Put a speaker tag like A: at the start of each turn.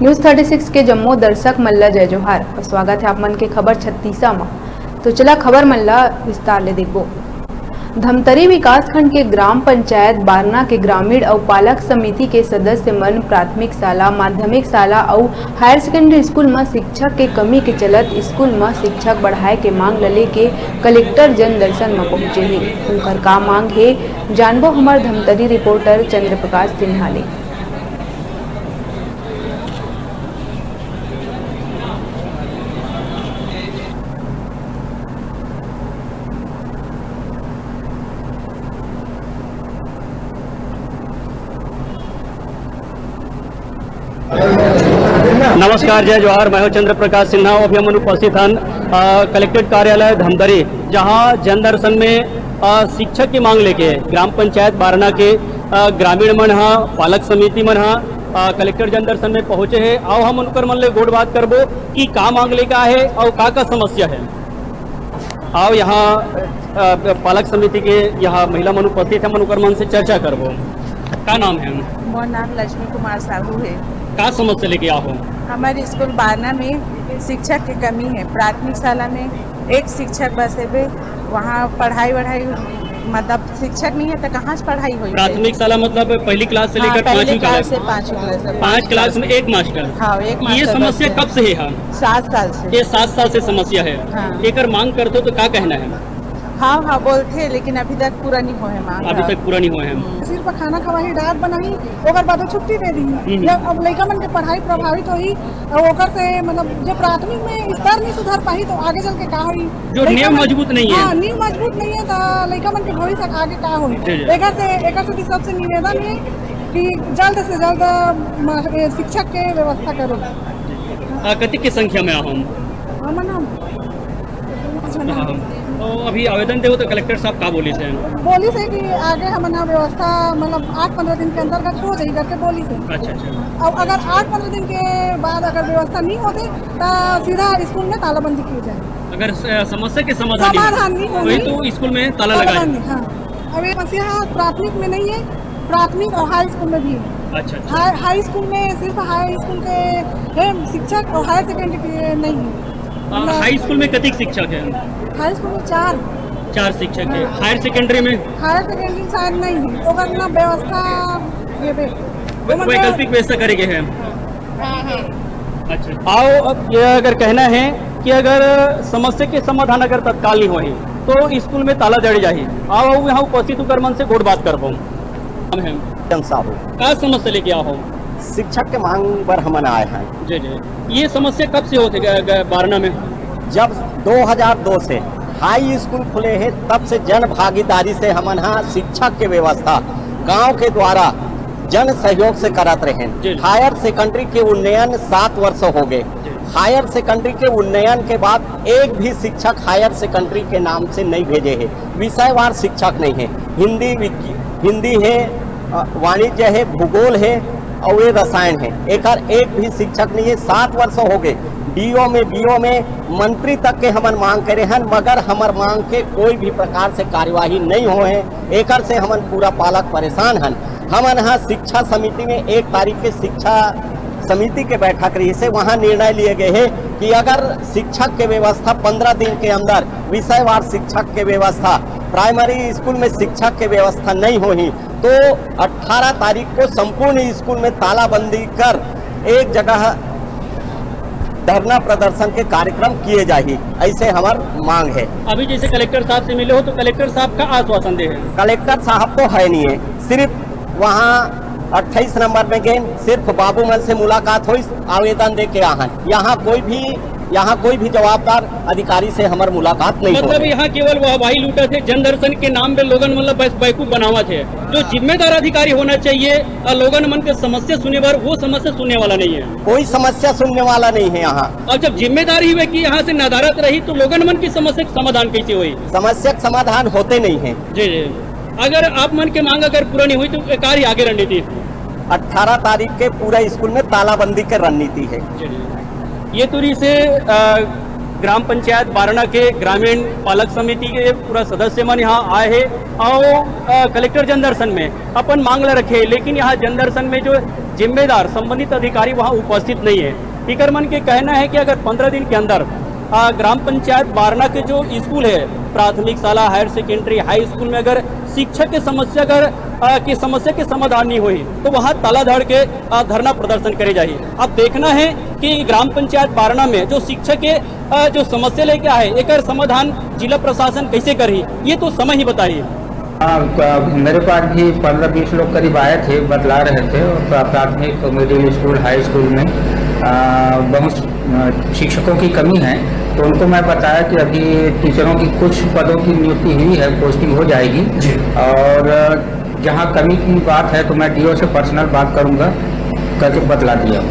A: News 36 के जम्मू दर्शक मल्ला जय जोहार और स्वागत है आप मन के खबर 36 में। तो चला खबर मल्ला विस्तार ले देखो। धमतरी विकास खंड के ग्राम पंचायत बारना के ग्रामीण और पालक समिति के सदस्य मन प्राथमिक शाला, माध्यमिक शाला और हायर सेकेंडरी स्कूल में शिक्षक के कमी के चलत स्कूल में शिक्षक बढ़ाए के मांग ले के कलेक्टर जन दर्शन में पहुंचे हैं। उनकर का मांग है जानबो हमार धमतरी रिपोर्टर चंद्र प्रकाश सिन्हा ने।
B: नमस्कार, जय जोहार। मैं हूं चंद्र प्रकाश सिन्हा। अभी हम उपस्थित हैं कलेक्ट्रेट कार्यालय धमतरी, जहां जन दर्शन में शिक्षक की मांग लेके ग्राम पंचायत बारना के ग्रामीण मन पालक समिति मन कलेक्टर जन दर्शन में पहुंचे हैं। आओ हम उनकर मन ले गोड़ बात करबो कि का मांग लेके है और का समस्या है। आओ यहाँ पालक समिति के यहाँ महिला मन उपस्थित है, मन उनकर मन से चर्चा करबो। का नाम है?
C: मोर नाम लक्ष्मी कुमार साहू है।
B: का समस्या लेके आओ?
C: हमारे स्कूल बारना में शिक्षक की कमी है। प्राथमिक शाला में एक शिक्षक बस है, वहाँ पढ़ाई मतलब शिक्षक नहीं है तो कहाँ से पढ़ाई हुई?
B: प्राथमिक शाला मतलब पहली क्लास से लेकर पांचवी क्लास से 5 क्लास में एक मास्टर।
C: हाँ, एक मास्टर।
B: ये समस्या कब से है?
C: 7 साल से।
B: ये 7 साल से समस्या है।
C: हाँ।
B: एक मांग करते हो तो क्या कहना है?
C: हाँ बोलते, लेकिन अभी तक पूरा नहीं हुए हैं मांग।
B: अभी तक पूरा नहीं हुए हैं।
D: सिर्फ खाना खवाही, डाट बनाई, ओकर बाद छुट्टी दे दी। जब अब लड़का मन के पढ़ाई प्रभावित होई और ओकर से मतलब जब प्राथमिक में स्तर नहीं सुधार पाई तो आगे चल के का होई?
B: जो नींव मजबूत नहीं है।
D: हाँ, नींव मजबूत नहीं है तो लड़का मन के भविष्य आगे का होई? एकर से सबसे निवेदन है कि जल्द से जल्द शिक्षक के व्यवस्था करो।
B: कति की संख्या में हम तो अभी आवेदन दे तो कलेक्टर साहब का बोली से
D: कि आगे हमारा व्यवस्था मतलब 8-15 दिन के अंतर्गत हो जाएगी करके बोली से।
B: अच्छा।
D: अब अगर 8-15 दिन के बाद अगर व्यवस्था नहीं होते तो सीधा स्कूल में तालाबंदी की जाए।
B: अगर समस्या के समाधान नहीं होगी तो स्कूल में ताला लगा।
D: हाँ, अब ये समस्या प्राथमिक में नहीं है, प्राथमिक और हाई स्कूल में भी है।
B: अच्छा।
D: हाई स्कूल में सिर्फ हाई स्कूल के शिक्षक और हायर सेकेंडरी के नहीं है।
B: हाई स्कूल में कितने शिक्षक है?
D: हाई स्कूल में 4
B: शिक्षक है। हायर सेकेंडरी में?
D: हायर सेकेंडरी शायद नहीं है। तो करना व्यवस्था ये
B: वैकल्पिक व्यवस्था करेंगे हैं। अच्छा। आओ अब ये अगर कहना है कि अगर समस्या के समाधान अगर तत्काल नहीं हुई तो स्कूल में ताला जड़ जाए। आओ यहाँ उपस्थित होकर मन से गोड़ बात कर पाऊँ। का समस्या लेके आओ?
E: शिक्षक के मांग पर हम आए हैं।
B: जी। ये समस्या कब से होते बारना में?
E: जब 2002 से हाई स्कूल खुले हैं तब से जन भागीदारी से हम यहाँ शिक्षक के व्यवस्था गांव के द्वारा जन सहयोग से करत रहे। हायर सेकेंडरी के उन्नयन 7 वर्ष हो गए। हायर सेकेंडरी के उन्नयन के बाद एक भी शिक्षक हायर सेकेंडरी के नाम से नहीं भेजे हैं। विषयवार शिक्षक नहीं है। हिंदी है, वाणिज्य है, भूगोल है और ये रसायन है। एक भी शिक्षक नहीं है। 7 वर्ष हो गए। डीओ में बीओ में मंत्री तक के हमन मांग करे हैं, मगर हमर मांग के कोई भी प्रकार से कार्यवाही नहीं हो है। एकर से हमन पूरा पालक परेशान हन। हमन यहाँ शिक्षा समिति में 1 तारीख के शिक्षा समिति के बैठक रही से वहाँ निर्णय लिए गए हैं कि अगर शिक्षक के व्यवस्था 15 दिन के अंदर विषयवार शिक्षक के व्यवस्था, प्राइमरी स्कूल में शिक्षक के व्यवस्था नहीं होगी तो 18 तारीख को संपूर्ण स्कूल में तालाबंदी कर एक जगह धरना प्रदर्शन के कार्यक्रम किए जाएगी। ऐसे हमारी मांग है।
B: अभी जैसे कलेक्टर साहब से मिले हो तो कलेक्टर साहब का आश्वासन दे है? कलेक्टर
E: साहब तो है नहीं है। सिर्फ वहाँ 28 नंबर में गए, सिर्फ बाबूमल से मुलाकात हुई, आवेदन दे के यहाँ कोई भी जवाबदार अधिकारी से हमार मुलाकात नहीं।
B: मतलब यहाँ केवल वह भाई लूटा थे जन दर्शन के नाम पे लोगन मतलब बेवकूफ बनावा थे। जो जिम्मेदार अधिकारी होना चाहिए लोगन मन के समस्या सुने बार वो समस्या सुनने वाला नहीं है।
E: कोई समस्या सुनने वाला नहीं है यहाँ।
B: और जब जिम्मेदारी हुए कि यहाँ से नदारत रही तो लोगन मन की समस्या का समाधान कैसे हुई?
E: समस्या का समाधान होते नहीं है।
B: जी। अगर आप मन के मांग अगर पूरा नहीं हुई तो कार्य आगे रणनीति?
E: 18 तारीख के पूरा स्कूल में तालाबंदी की रणनीति है।
B: ये तुरी से ग्राम पंचायत बारना के ग्रामीण पालक समिति के पूरा सदस्य मन यहाँ आए हैं और कलेक्टर जन दर्शन में अपन मांग ला रखे, लेकिन यहाँ जन दर्शन में जो जिम्मेदार संबंधित अधिकारी वहाँ उपस्थित नहीं है। टीकर मन के कहना है कि अगर 15 दिन के अंदर ग्राम पंचायत बारना के जो स्कूल है, प्राथमिक शाला, हायर सेकेंडरी, हाई स्कूल में अगर शिक्षक के समस्या की समस्या के समाधान नहीं हुई तो वहाँ ताला धड़ के धरना प्रदर्शन करे जाए। अब देखना है कि ग्राम पंचायत बारना में जो शिक्षक के जो समस्या लेके आए एक समाधान जिला प्रशासन कैसे करी, ये तो समय ही बताइए।
F: मेरे पास भी 15-20 लोग करीब आए थे, बतला रहे थे। और प्राथमिक, मिडिल स्कूल, हाई स्कूल में बहुत शिक्षकों की कमी है, तो उनको मैं बताया कि अभी टीचरों की कुछ पदों की नियुक्ति हुई है, पोस्टिंग हो जाएगी। और जहाँ कमी की बात है तो मैं डीओ से पर्सनल बात करूँगा करके बतला दिया।